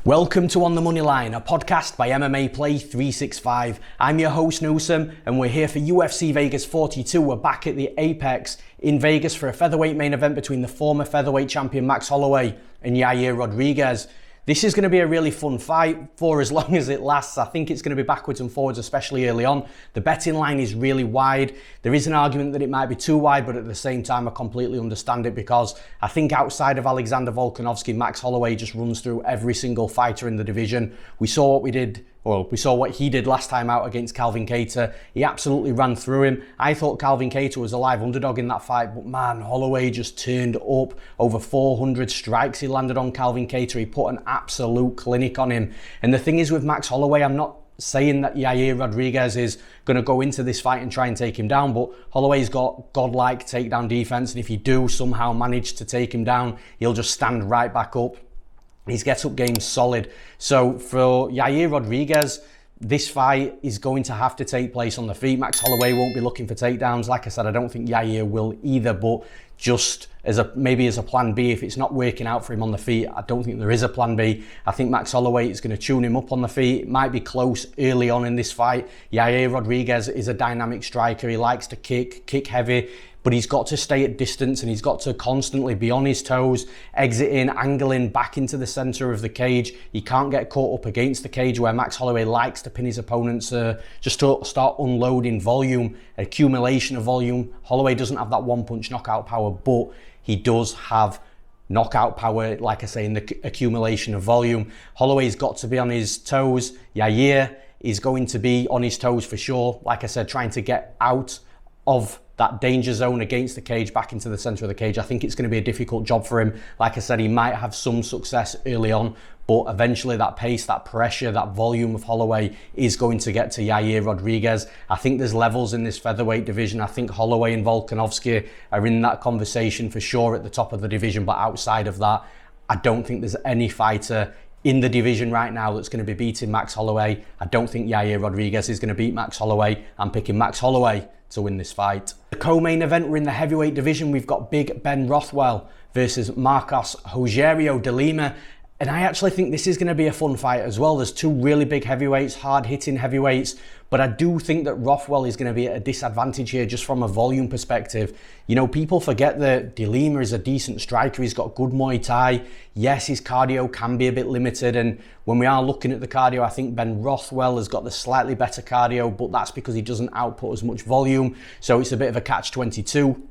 Welcome to On The Money Line, a podcast by MMA Play 365. I'm your host Newsom, and we're here for UFC Vegas 42. We're back at the Apex in Vegas for a featherweight main event between the former featherweight champion Max Holloway and Yair Rodriguez. This is going to be a really fun fight for as long as it lasts. I think it's going to be backwards and forwards, especially early on. The betting line is really wide. There is an argument that it might be too wide, but at the same time, I completely understand it because I think outside of Alexander Volkanovski, Max Holloway just runs through every single fighter in the division. We saw what he did last time out against Calvin Kattar. He absolutely ran through him. I thought Calvin Kattar was a live underdog in that fight, but man, Holloway just turned up. Over 400 strikes he landed on Calvin Kattar. He put an absolute clinic on him. And the thing is with Max Holloway, I'm not saying that Yair Rodriguez is going to go into this fight and try and take him down, but Holloway's got godlike takedown defense, and if you do somehow manage to take him down, he'll just stand right back up. His get-up game's solid. So for Yair Rodriguez, this fight is going to have to take place on the feet. Max Holloway won't be looking for takedowns. Like I said, I don't think Yair will either, but just maybe as a plan B, if it's not working out for him on the feet, I don't think there is a plan B. I think Max Holloway is going to tune him up on the feet. It might be close early on in this fight. Yair Rodriguez is a dynamic striker. He likes to kick heavy, but he's got to stay at distance and he's got to constantly be on his toes, exiting, angling back into the center of the cage. He can't get caught up against the cage where Max Holloway likes to pin his opponents, just to start unloading volume, accumulation of volume. Holloway doesn't have that one-punch knockout power, but he does have knockout power, like I say, in the accumulation of volume. Holloway's got to be on his toes. Yair is going to be on his toes for sure. Like I said, trying to get out of that danger zone against the cage, back into the center of the cage. I think it's going to be a difficult job for him. Like I said, he might have some success early on, but eventually that pace, that pressure, that volume of Holloway is going to get to Yair Rodriguez. I think there's levels in this featherweight division. I think Holloway and Volkanovski are in that conversation for sure at the top of the division, but outside of that, I don't think there's any fighter in the division right now that's going to be beating Max Holloway. I don't think Yair Rodriguez is going to beat Max Holloway. I'm picking Max Holloway to win this fight. The co-main event, we're in the heavyweight division. We've got Big Ben Rothwell versus Marcos Rogerio de Lima. And I actually think this is going to be a fun fight as well. There's two really big heavyweights, hard-hitting heavyweights, but I do think that Rothwell is going to be at a disadvantage here just from a volume perspective. You know, people forget that de Lima is a decent striker. He's got good Muay Thai. Yes, his cardio can be a bit limited, and when we are looking at the cardio, I think Ben Rothwell has got the slightly better cardio, but that's because he doesn't output as much volume, so it's a bit of a catch-22.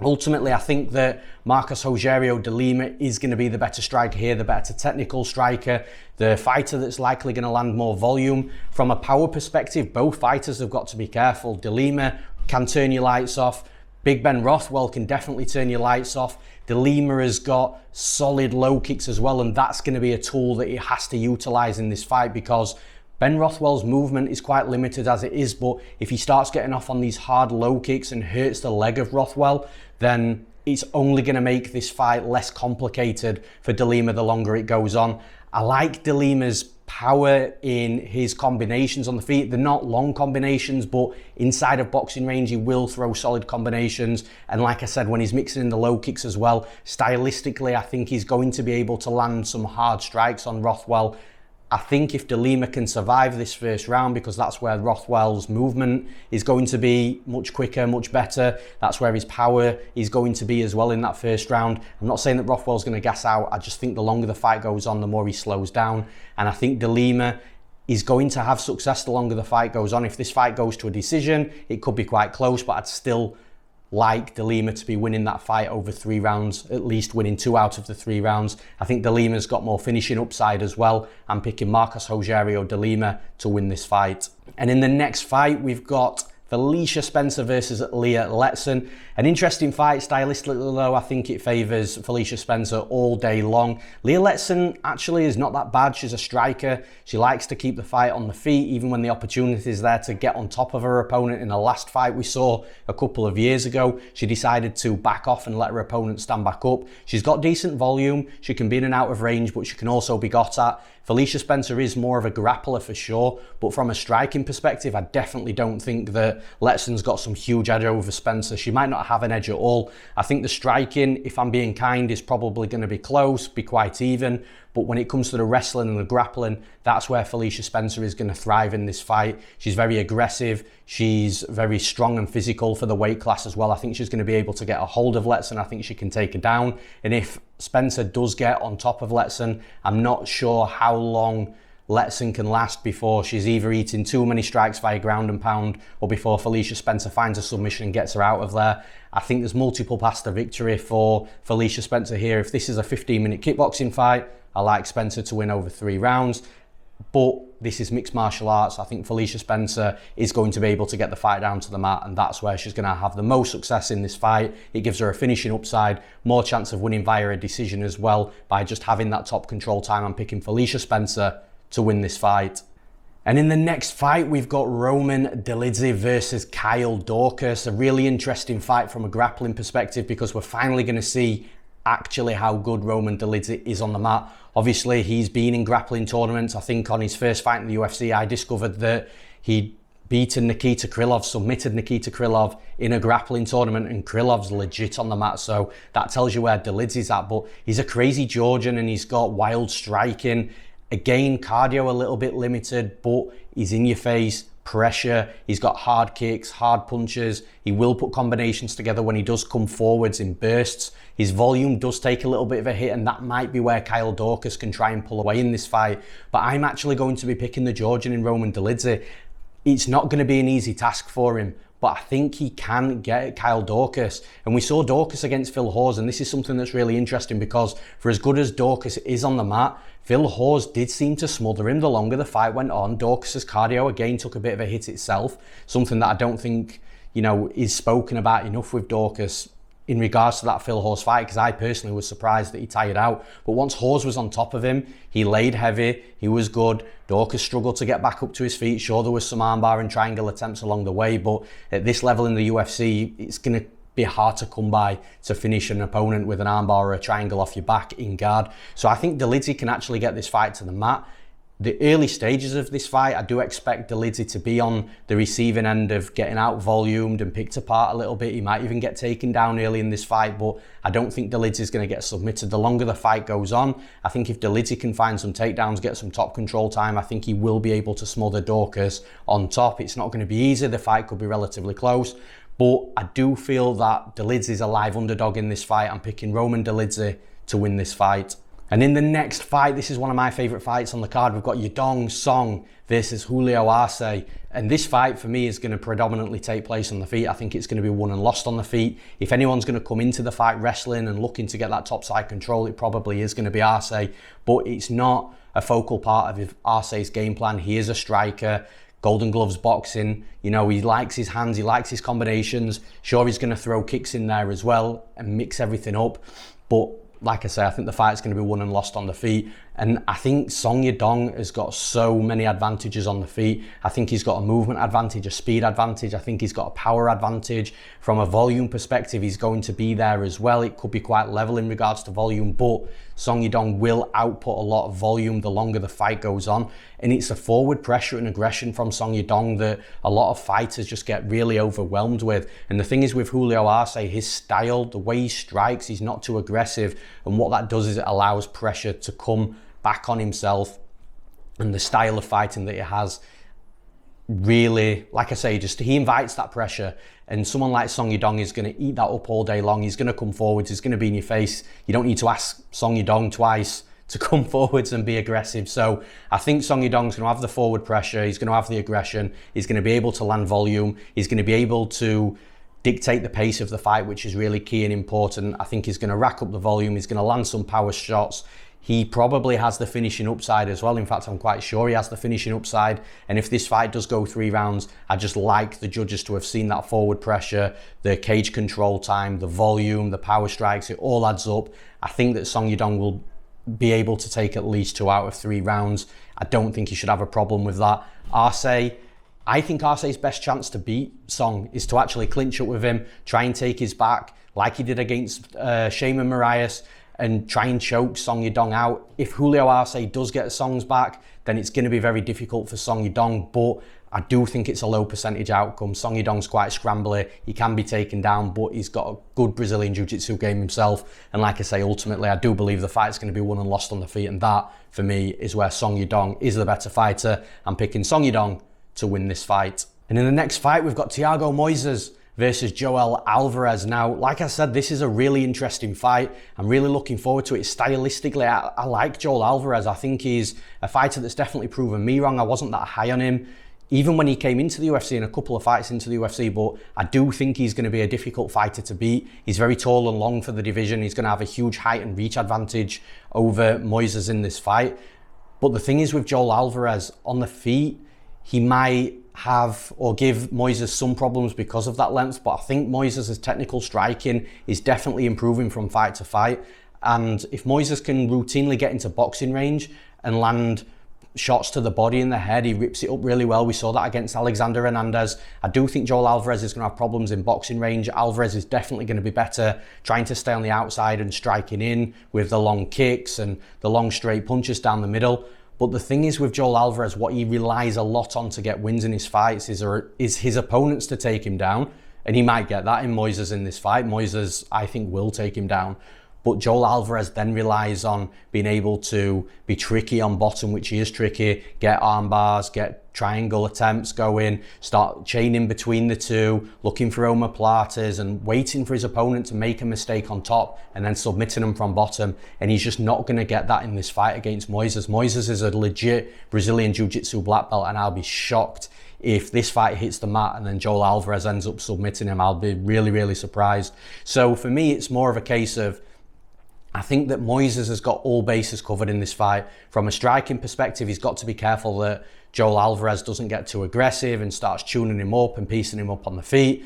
Ultimately, I think that Marcos Rogerio de Lima is going to be the better striker here, the better technical striker, the fighter that's likely going to land more volume. From a power perspective, both fighters have got to be careful. De Lima can turn your lights off. Big Ben Rothwell can definitely turn your lights off. De Lima has got solid low kicks as well, and that's going to be a tool that he has to utilize in this fight because Ben Rothwell's movement is quite limited as it is, but if he starts getting off on these hard low kicks and hurts the leg of Rothwell, then it's only going to make this fight less complicated for De Lima the longer it goes on. I like De Lima's power in his combinations on the feet. They're not long combinations, but inside of boxing range, he will throw solid combinations. And like I said, when he's mixing in the low kicks as well, stylistically, I think he's going to be able to land some hard strikes on Rothwell. I think if De Lima can survive this first round, because that's where Rothwell's movement is going to be much quicker, much better. That's where his power is going to be as well in that first round. I'm not saying that Rothwell's going to gas out. I just think the longer the fight goes on, the more he slows down. And I think De Lima is going to have success the longer the fight goes on. If this fight goes to a decision, it could be quite close, but I'd still like De Lima to be winning that fight over 3 rounds, at least winning 2 out of the 3 rounds. I think De Lima's got more finishing upside as well. I'm picking Marcos Rogerio de Lima to win this fight. And in the next fight, we've got Felicia Spencer versus Leah Letson. An interesting fight stylistically, though. I think it favours Felicia Spencer all day long. Leah Letson actually is not that bad. She's a striker. She likes to keep the fight on the feet, even when the opportunity is there to get on top of her opponent. In the last fight we saw a couple of years ago, she decided to back off and let her opponent stand back up. She's got decent volume. She can be in and out of range, but she can also be got at. Felicia Spencer is more of a grappler for sure, but from a striking perspective, I definitely don't think that Letson's got some huge edge over Spencer. She might not have an edge at all. I think the striking, if I'm being kind, is probably going to be close, be quite even, But when it comes to the wrestling and the grappling, that's where Felicia Spencer is going to thrive in this fight. She's very aggressive. She's very strong and physical for the weight class as well. I think she's going to be able to get a hold of Letson. I think she can take her down. And if Spencer does get on top of Letson, I'm not sure how long Letson can last before she's either eating too many strikes via ground and pound or before Felicia Spencer finds a submission and gets her out of there. I think there's multiple paths to victory for Felicia Spencer here. If this is a 15-minute kickboxing fight, I like Spencer to win over 3 rounds. But this is mixed martial arts. I think Felicia Spencer is going to be able to get the fight down to the mat, and that's where she's going to have the most success in this fight. It gives her a finishing upside, more chance of winning via a decision as well by just having that top control time. I'm picking Felicia Spencer to win this fight. And in the next fight, we've got Roman Dolidze versus Kyle Daukaus. A really interesting fight from a grappling perspective because we're finally going to see actually how good Roman Dolidze is on the mat. Obviously, he's been in grappling tournaments. I think on his first fight in the UFC, I discovered that he'd beaten Nikita Krylov, submitted Nikita Krylov in a grappling tournament, and Krylov's legit on the mat, so that tells you where Dolidze's at. But he's a crazy Georgian and he's got wild striking. Again, cardio a little bit limited, but he's in your face, pressure. He's got hard kicks, hard punches. He will put combinations together when he does come forwards in bursts. His volume does take a little bit of a hit, and that might be where Kyle Daukaus can try and pull away in this fight. But I'm actually going to be picking the Georgian in Roman Dolidze. It's not going to be an easy task for him, but I think he can get Kyle Daukaus. And we saw Daukaus against Phil Hawes, and this is something that's really interesting because for as good as Daukaus is on the mat, Phil Hawes did seem to smother him the longer the fight went on. Daukaus' cardio again took a bit of a hit itself, something that I don't think, is spoken about enough with Daukaus in regards to that Phil Hawes fight, because I personally was surprised that he tired out. But once Hawes was on top of him, he laid heavy, he was good. Daukaus struggled to get back up to his feet. Sure, there was some armbar and triangle attempts along the way, but at this level in the UFC, it's going to be hard to come by to finish an opponent with an armbar or a triangle off your back in guard. So I think Dolidze can actually get this fight to the mat. The early stages of this fight, I do expect Dolidze to be on the receiving end of getting out volumed and picked apart a little bit. He might even get taken down early in this fight, but I don't think Dolidze is going to get submitted. The longer the fight goes on, I think if Dolidze can find some takedowns, get some top control time, I think he will be able to smother Daukaus on top. It's not going to be easy. The fight could be relatively close, but I do feel that Dolidze is a live underdog in this fight. I'm picking Roman Dolidze to win this fight. And in the next fight, this is one of my favourite fights on the card. We've got Yadong Song versus Julio Arce. And this fight for me is going to predominantly take place on the feet. I think it's going to be won and lost on the feet. If anyone's going to come into the fight wrestling and looking to get that top side control, it probably is going to be Arce. But it's not a focal part of Arce's game plan. He is a striker. Golden Gloves boxing, he likes his hands, he likes his combinations. Sure, he's going to throw kicks in there as well and mix everything up. But like I say, I think the fight's going to be won and lost on the feet. And I think Song Yadong has got so many advantages on the feet. I think he's got a movement advantage, a speed advantage. I think he's got a power advantage. From a volume perspective, he's going to be there as well. It could be quite level in regards to volume, but Song Yadong will output a lot of volume the longer the fight goes on. And it's a forward pressure and aggression from Song Yadong that a lot of fighters just get really overwhelmed with. And the thing is with Julio Arce, his style, the way he strikes, he's not too aggressive. And what that does is it allows pressure to come back on himself, and the style of fighting that he has really, like I say, just he invites that pressure, and someone like Song Yadong is going to eat that up all day long. He's going to come forwards, he's going to be in your face. You don't need to ask Song Yadong twice to come forwards and be aggressive. So I think Song Yadong's going to have the forward pressure, he's going to have the aggression, he's going to be able to land volume, he's going to be able to dictate the pace of the fight, which is really key and important. I think he's going to rack up the volume, he's going to land some power shots. He probably has the finishing upside as well. In fact, I'm quite sure he has the finishing upside. And if this fight does go 3 rounds, I just like the judges to have seen that forward pressure, the cage control time, the volume, the power strikes, it all adds up. I think that Song Yadong will be able to take at least 2 out of 3 rounds. I don't think he should have a problem with that. Arce, I think Arce's best chance to beat Song is to actually clinch up with him, try and take his back like he did against Shaman Marias, and try and choke Song Yadong out. If Julio Arce does get Song's back, then it's going to be very difficult for Song Yadong, but I do think it's a low percentage outcome. Song Yadong's quite scrambly. He can be taken down, but he's got a good Brazilian Jiu-Jitsu game himself. And like I say, ultimately, I do believe the fight's going to be won and lost on the feet. And that, for me, is where Song Yadong is the better fighter. I'm picking Song Yadong to win this fight. And in the next fight, we've got Thiago Moises versus Joel Alvarez. Now, like I said, this is a really interesting fight. I'm really looking forward to it. Stylistically, I like Joel Alvarez. I think he's a fighter that's definitely proven me wrong. I wasn't that high on him, even when he came into the UFC and a couple of fights into the UFC, but I do think he's going to be a difficult fighter to beat. He's very tall and long for the division. He's going to have a huge height and reach advantage over Moises in this fight. But the thing is with Joel Alvarez, on the feet, he might have or give Moises some problems because of that length, but I think Moises' technical striking is definitely improving from fight to fight. And if Moises can routinely get into boxing range and land shots to the body and the head, he rips it up really well. We saw that against Alexander Hernandez. I do think Joel Alvarez is going to have problems in boxing range. Alvarez is definitely going to be better trying to stay on the outside and striking in with the long kicks and the long straight punches down the middle. But the thing is with Joel Alvarez, what he relies a lot on to get wins in his fights is his opponents to take him down. And he might get that in Moises in this fight. Moises, I think, will take him down. But Joel Alvarez then relies on being able to be tricky on bottom, which he is tricky, get arm bars, get triangle attempts going, start chaining between the two, looking for omoplatas and waiting for his opponent to make a mistake on top and then submitting him from bottom. And he's just not going to get that in this fight against Moises. Moises is a legit Brazilian Jiu-Jitsu black belt, and I'll be shocked if this fight hits the mat and then Joel Alvarez ends up submitting him. I'll be really, really surprised. So for me, it's more of a case of, I think that Moises has got all bases covered in this fight. From a striking perspective, he's got to be careful that Joel Alvarez doesn't get too aggressive and starts tuning him up and piecing him up on the feet.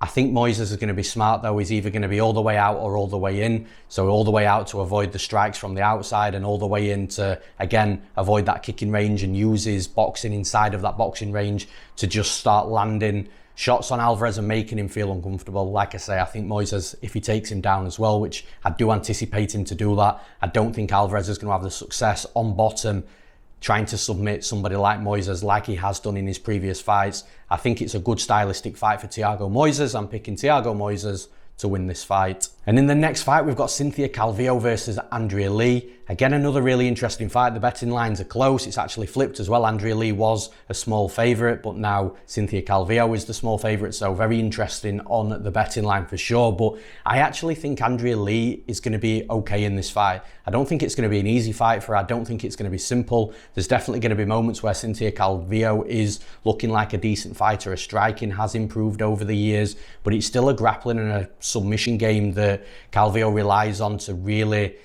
I think Moises is going to be smart though. He's either going to be all the way out or all the way in. So all the way out to avoid the strikes from the outside, and all the way in to, again, avoid that kicking range and use his boxing inside of that boxing range to just start landing shots on Alvarez and making him feel uncomfortable. Like I say, I think Moises, if he takes him down as well, which I do anticipate him to do that, I don't think Alvarez is going to have the success on bottom trying to submit somebody like Moises like he has done in his previous fights. I think it's a good stylistic fight for Thiago Moises. I'm picking Thiago Moises to win this fight. And in the next fight, we've got Cynthia Calvillo versus Andrea Lee. Again, another really interesting fight. The betting lines are close. It's actually flipped as well. Andrea Lee was a small favourite, but now Cynthia Calvillo is the small favourite. So very interesting on the betting line for sure. But I actually think Andrea Lee is going to be okay in this fight. I don't think it's going to be an easy fight for her. I don't think it's going to be simple. There's definitely going to be moments where Cynthia Calvillo is looking like a decent fighter. Her striking has improved over the years, but it's still a grappling and a submission game that Calvillo relies on to really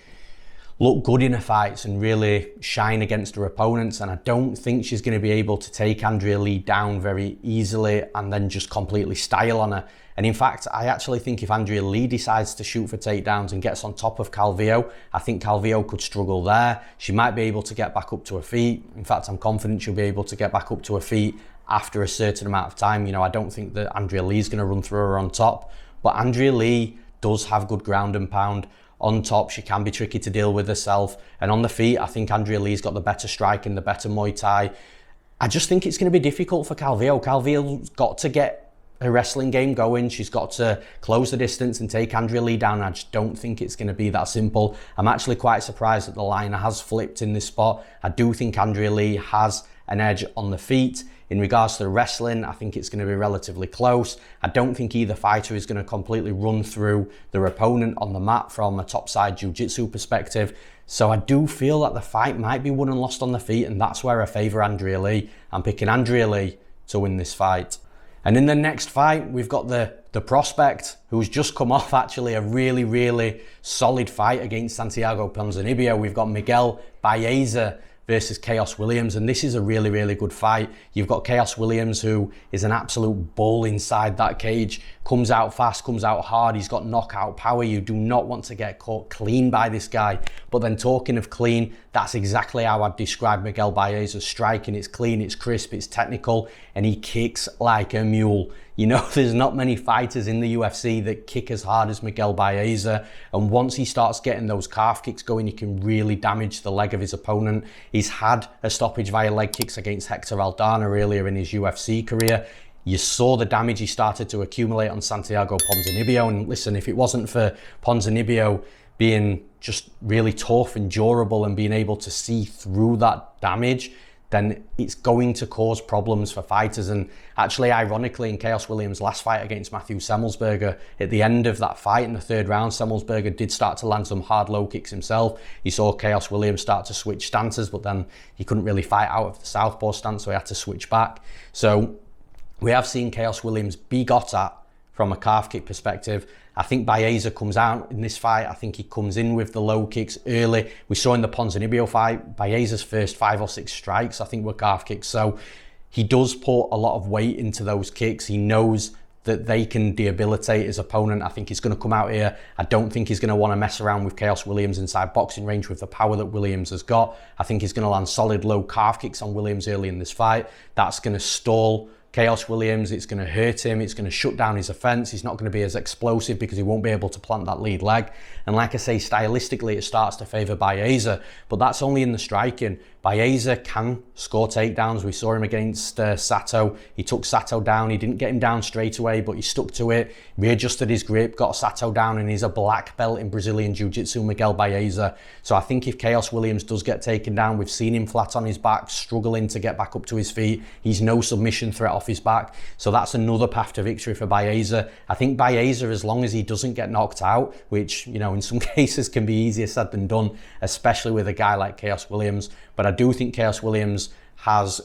look good in her fights and really shine against her opponents. And I don't think she's going to be able to take Andrea Lee down very easily and then just completely style on her. And in fact, I actually think if Andrea Lee decides to shoot for takedowns and gets on top of Calvillo, I think Calvillo could struggle there. She might be able to get back up to her feet. In fact, I'm confident she'll be able to get back up to her feet after a certain amount of time. You know, I don't think that Andrea Lee's going to run through her on top, but Andrea Lee does have good ground and pound. On top, she can be tricky to deal with herself. And on the feet, I think Andrea Lee's got the better striking, the better Muay Thai. I just think it's going to be difficult for Calvillo. Calvillo's got to get her wrestling game going. She's got to close the distance and take Andrea Lee down. I just don't think it's going to be that simple. I'm actually quite surprised that the line has flipped in this spot. I do think Andrea Lee has an edge on the feet. In regards to the wrestling, I think it's going to be relatively close. I don't think either fighter is going to completely run through their opponent on the mat from a topside jiu-jitsu perspective. So I do feel that the fight might be won and lost on the feet, and that's where I favour Andrea Lee. I'm picking Andrea Lee to win this fight. And in the next fight, we've got the prospect who's just come off actually a really, really solid fight against Santiago Ponzinibbio. We've got Miguel Baeza versus Khaos Williams, and this is a really, really good fight. You've got Khaos Williams, who is an absolute bull inside that cage, comes out fast, comes out hard, he's got knockout power. You do not want to get caught clean by this guy. But then talking of clean, that's exactly how I'd describe Miguel Baeza's striking. It's clean, it's crisp, it's technical, and he kicks like a mule. You know, there's not many fighters in the UFC that kick as hard as Miguel Baeza, and once he starts getting those calf kicks going, he can really damage the leg of his opponent. He's had a stoppage via leg kicks against Hector Aldana earlier in his UFC career. You saw the damage he started to accumulate on Santiago Ponzinibbio, and listen, if it wasn't for Ponzinibbio being just really tough and durable and being able to see through that damage, then it's going to cause problems for fighters. And actually, ironically, in Khaos Williams' last fight against Matthew Semmelsberger, at the end of that fight in the third round, Semmelsberger did start to land some hard low kicks himself. You saw Khaos Williams start to switch stances, but then he couldn't really fight out of the southpaw stance, so he had to switch back. So we have seen Khaos Williams be got at from a calf kick perspective. I think Baeza comes out in this fight. I think he comes in with the low kicks early. We saw in the Ponzinibbio fight, Baeza's first 5 or 6 strikes, I think, were calf kicks. So he does put a lot of weight into those kicks. He knows that they can debilitate his opponent. I think he's going to come out here. I don't think he's going to want to mess around with Khaos Williams inside boxing range with the power that Williams has got. I think he's going to land solid low calf kicks on Williams early in this fight. That's going to stall Khaos Williams. It's going to hurt him. It's going to shut down his offense. He's not going to be as explosive because he won't be able to plant that lead leg. And like I say, stylistically, it starts to favor Baeza, but that's only in the striking. Baeza can score takedowns. We saw him against Sato. He took Sato down. He didn't get him down straight away, but he stuck to it, readjusted his grip, got Sato down, and he's a black belt in Brazilian Jiu-Jitsu, Miguel Baeza. So I think if Khaos Williams does get taken down, we've seen him flat on his back, struggling to get back up to his feet. He's no submission threat off his back. So that's another path to victory for Baeza. I think Baeza, as long as he doesn't get knocked out, which, you know, in some cases can be easier said than done, especially with a guy like Khaos Williams. But I do think Khaos Williams has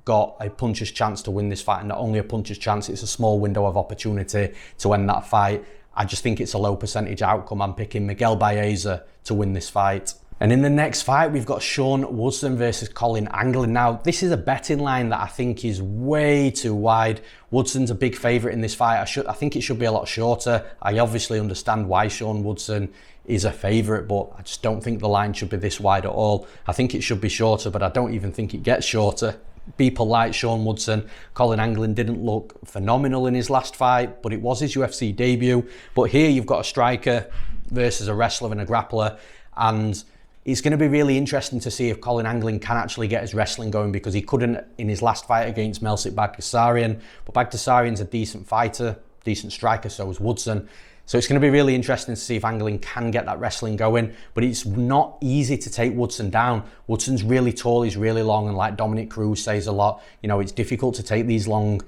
got a puncher's chance to win this fight, and not only a puncher's chance, it's a small window of opportunity to end that fight. I just think it's a low percentage outcome. I'm picking Miguel Baeza to win this fight. And in the next fight, we've got Sean Woodson versus Collin Anglin. Now, this is a betting line that I think is way too wide. Woodson's a big favourite in this fight. I think it should be a lot shorter. I obviously understand why Sean Woodson is a favourite, but I just don't think the line should be this wide at all. I think it should be shorter, but I don't even think it gets shorter. Be polite, Sean Woodson. Collin Anglin didn't look phenomenal in his last fight, but it was his UFC debut. But here you've got a striker versus a wrestler and a grappler, and it's going to be really interesting to see if Collin Anglin can actually get his wrestling going, because he couldn't in his last fight against Melsik Bagdasaryan. But Bagdasaryan's a decent fighter, decent striker, so is Woodson. So it's going to be really interesting to see if Anglin can get that wrestling going. But it's not easy to take Woodson down. Woodson's really tall, he's really long, and like Dominic Cruz says a lot, you know, it's difficult to take these long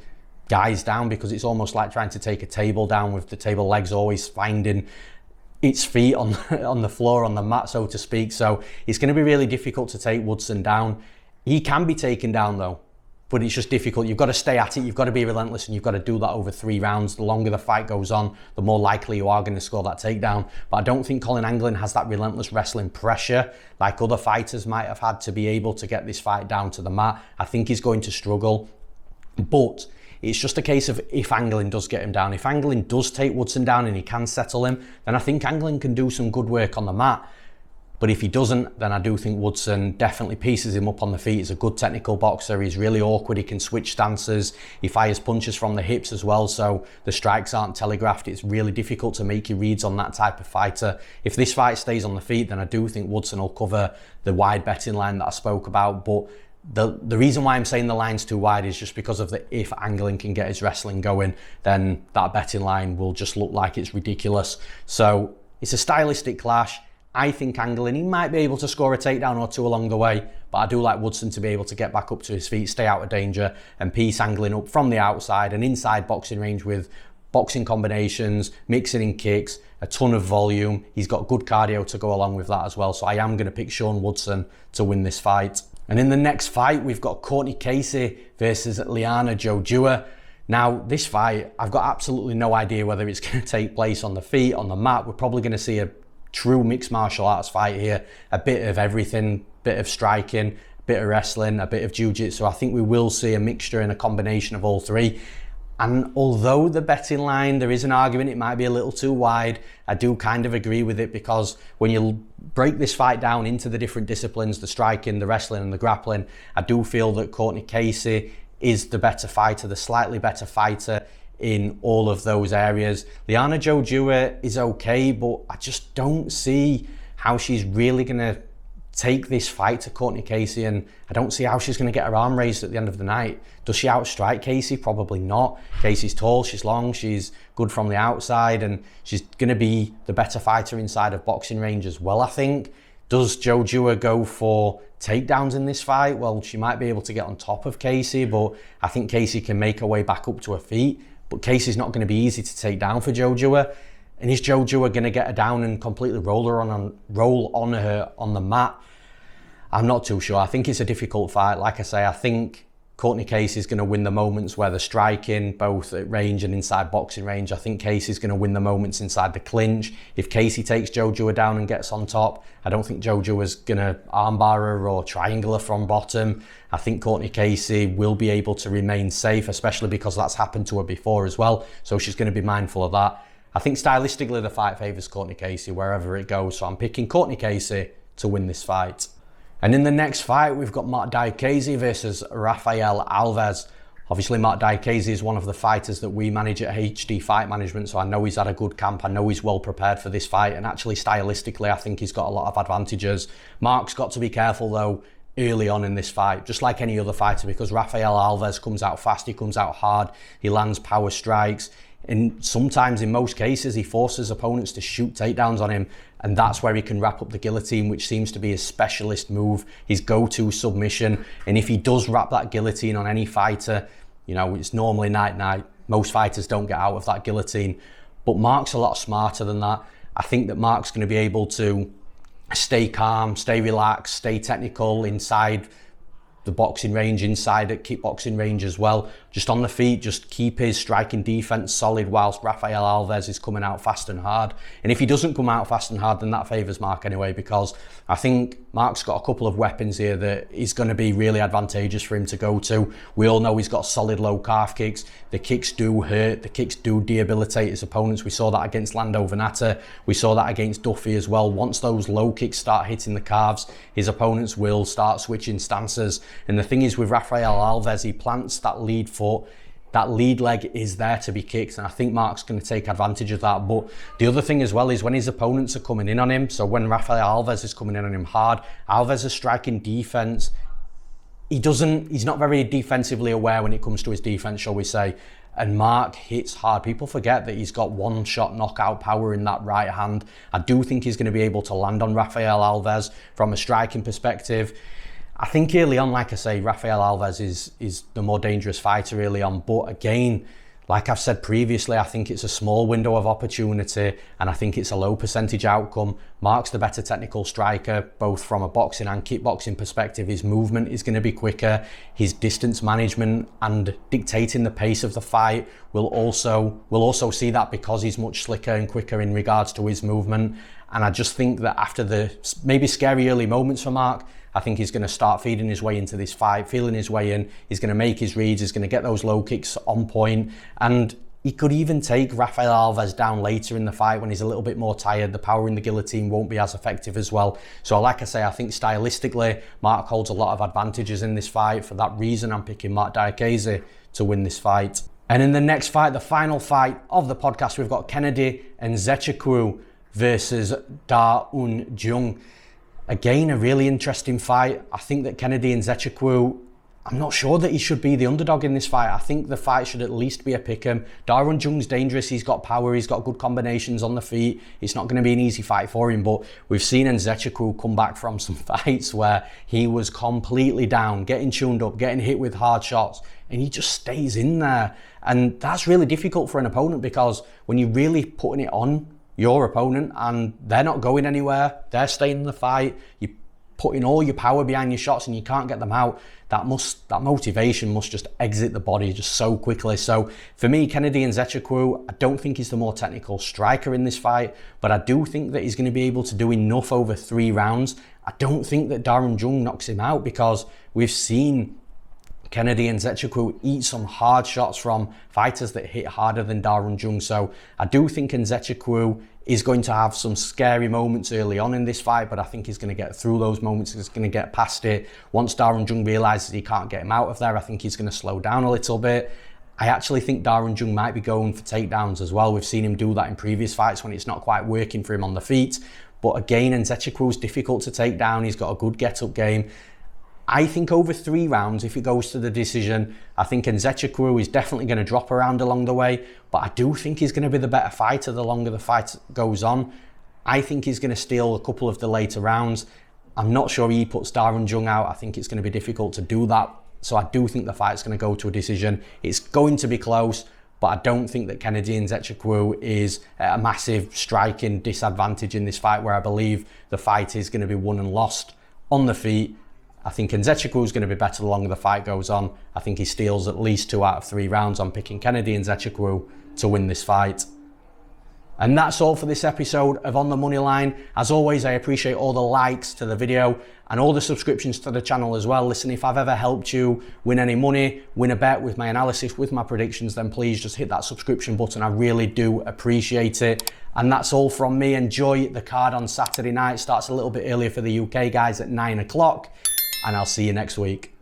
guys down because it's almost like trying to take a table down, with the table legs always finding its feet on the floor, on the mat, so to speak. So it's going to be really difficult to take Woodson down. He can be taken down though, but it's just difficult. You've got to stay at it, you've got to be relentless, and you've got to do that over 3 rounds. The longer the fight goes on, the more likely you are going to score that takedown. But I don't think Collin Anglin has that relentless wrestling pressure like other fighters might have had to be able to get this fight down to the mat. I think he's going to struggle, but it's just a case of if Anglin does get him down. If Anglin does take Woodson down and he can settle him, then I think Anglin can do some good work on the mat. But if he doesn't, then I do think Woodson definitely pieces him up on the feet. He's a good technical boxer. He's really awkward. He can switch stances. He fires punches from the hips as well, so the strikes aren't telegraphed. It's really difficult to make your reads on that type of fighter. If this fight stays on the feet, then I do think Woodson will cover the wide betting line that I spoke about. But the reason why I'm saying the line's too wide is just because of if Anglin can get his wrestling going, then that betting line will just look like it's ridiculous. So it's a stylistic clash. I think Anglin, he might be able to score a takedown or 2 along the way, but I do like Woodson to be able to get back up to his feet, stay out of danger, and piece Anglin up from the outside and inside boxing range with boxing combinations, mixing in kicks, a ton of volume. He's got good cardio to go along with that as well. So I am going to pick Sean Woodson to win this fight. And in the next fight, we've got Diakiese versus Liana Jojua. Now, this fight, I've got absolutely no idea whether it's going to take place on the feet, on the mat. We're probably going to see a true mixed martial arts fight here. A bit of everything, bit of striking, a bit of wrestling, a bit of jiu-jitsu. I think we will see a mixture and a combination of all 3. And although the betting line, there is an argument, it might be a little too wide, I do kind of agree with it, because when you break this fight down into the different disciplines, the striking, the wrestling and the grappling, I do feel that Diakiese is the better fighter, the slightly better fighter in all of those areas. Liana Jojua is okay, but I just don't see how she's really going to take this fight to Cortney Casey, and I don't see how she's going to get her arm raised at the end of the night. Does she outstrike Casey? Probably not. Casey's tall, she's long, she's good from the outside, and she's going to be the better fighter inside of boxing range as well, I think. Does Jojua go for takedowns in this fight? Well, she might be able to get on top of Casey, but I think Casey can make her way back up to her feet. But Casey's not going to be easy to take down for Jojua. And is Jojua going to get her down and completely roll on her on the mat? I'm not too sure. I think it's a difficult fight. Like I say, I think Cortney Casey is going to win the moments where they're striking, both at range and inside boxing range. I think Casey's going to win the moments inside the clinch. If Casey takes Jojua down and gets on top, I don't think Jojua's going to armbar her or triangle her from bottom. I think Cortney Casey will be able to remain safe, especially because that's happened to her before as well. So she's going to be mindful of that. I think stylistically the fight favours Cortney Casey wherever it goes. So I'm picking Cortney Casey to win this fight. And in the next fight, we've got Marc Diakiese versus Rafael Alvarez. Obviously, Marc Diakiese is one of the fighters that we manage at HD Fight Management, so I know he's had a good camp. I know he's well prepared for this fight, and actually stylistically, I think he's got a lot of advantages. Marc's got to be careful though early on in this fight, just like any other fighter, because Rafael Alvarez comes out fast, he comes out hard, he lands power strikes, and sometimes, in most cases, he forces opponents to shoot takedowns on him, and that's where he can wrap up the guillotine, which seems to be his specialist move, his go-to submission. And if he does wrap that guillotine on any fighter, you know, it's normally night-night. Most fighters don't get out of that guillotine, but Marc's a lot smarter than that. I think that Marc's going to be able to stay calm, stay relaxed, stay technical inside the boxing range, inside at kickboxing range as well. Just on the feet, just keep his striking defense solid whilst Rafael Alvarez is coming out fast and hard. And if he doesn't come out fast and hard, then that favours Marc anyway, because I think Marc's got a couple of weapons here that is going to be really advantageous for him to go to. We all know he's got solid low calf kicks. The kicks do hurt, the kicks do debilitate his opponents. We saw that against Lando Venata. We saw that against Duffy as well. Once those low kicks start hitting the calves, his opponents will start switching stances. And the thing is with Rafael Alvarez, he plants that lead foot. That lead leg is there to be kicked, and I think Marc's going to take advantage of that. But the other thing as well is when his opponents are coming in on him, so when Rafael Alvarez is coming in on him hard, Alvarez is striking defense. He's not very defensively aware when it comes to his defense, shall we say. And Marc hits hard. People forget that he's got one-shot knockout power in that right hand. I do think he's going to be able to land on Rafael Alvarez from a striking perspective. I think early on, like I say, Rafael Alvarez is the more dangerous fighter early on. But again, like I've said previously, I think it's a small window of opportunity, and I think it's a low percentage outcome. Marc's the better technical striker, both from a boxing and kickboxing perspective. His movement is going to be quicker. His distance management and dictating the pace of the fight will also see that, because he's much slicker and quicker in regards to his movement. And I just think that after the maybe scary early moments for Marc, I think he's going to start feeding his way into this fight, feeling his way in. He's going to make his reads. He's going to get those low kicks on point. And he could even take Rafael Alvarez down later in the fight when he's a little bit more tired. The power in the guillotine won't be as effective as well. So like I say, I think stylistically, Marc holds a lot of advantages in this fight. For that reason, I'm picking Marc Diakiese to win this fight. And in the next fight, the final fight of the podcast, we've got Kennedy Nzechukwu versus Da Un Jung. Again, a really interesting fight. I think that Kennedy Nzechukwu, I'm not sure that he should be the underdog in this fight. I think the fight should at least be a pick'em. Da Un Jung's dangerous. He's got power. He's got good combinations on the feet. It's not going to be an easy fight for him, but we've seen Nzechukwu come back from some fights where he was completely down, getting tuned up, getting hit with hard shots, and he just stays in there. And that's really difficult for an opponent, because when you're really putting it on your opponent and they're not going anywhere, they're staying in the fight, you're putting all your power behind your shots and you can't get them out, that motivation must just exit the body just so quickly. So for me, Kennedy Nzechukwu, I don't think he's the more technical striker in this fight, but I do think that he's going to be able to do enough over 3 rounds. I don't think that Da Un Jung knocks him out, because we've seen Kennedy Nzechukwu eat some hard shots from fighters that hit harder than Da Un Jung. So I do think Nzechukwu is going to have some scary moments early on in this fight, but I think he's going to get through those moments. He's going to get past it. Once Da Un Jung realises he can't get him out of there, I think he's going to slow down a little bit. I actually think Darren Jung might be going for takedowns as well. We've seen him do that in previous fights when it's not quite working for him on the feet. But again, Nzechukwu difficult to take down. He's got a good get-up game. I think over 3 rounds, if it goes to the decision, I think Nzechukwu is definitely going to drop around along the way. But I do think he's going to be the better fighter the longer the fight goes on. I think he's going to steal a couple of the later rounds. I'm not sure he puts Darren Jung out. I think it's going to be difficult to do that. So I do think the fight's going to go to a decision. It's going to be close, but I don't think that Kennedy Nzechukwu is at a massive striking disadvantage in this fight, where I believe the fight is going to be won and lost on the feet. I think Nzechukwu is going to be better the longer the fight goes on. I think he steals at least 2 out of 3 rounds. I'm picking Kennedy Nzechukwu to win this fight. And that's all for this episode of On the Money Line. As always, I appreciate all the likes to the video and all the subscriptions to the channel as well. Listen, if I've ever helped you win any money, win a bet with my analysis, with my predictions, then please just hit that subscription button. I really do appreciate it. And that's all from me. Enjoy the card on Saturday night. Starts a little bit earlier for the UK guys at 9 o'clock. And I'll see you next week.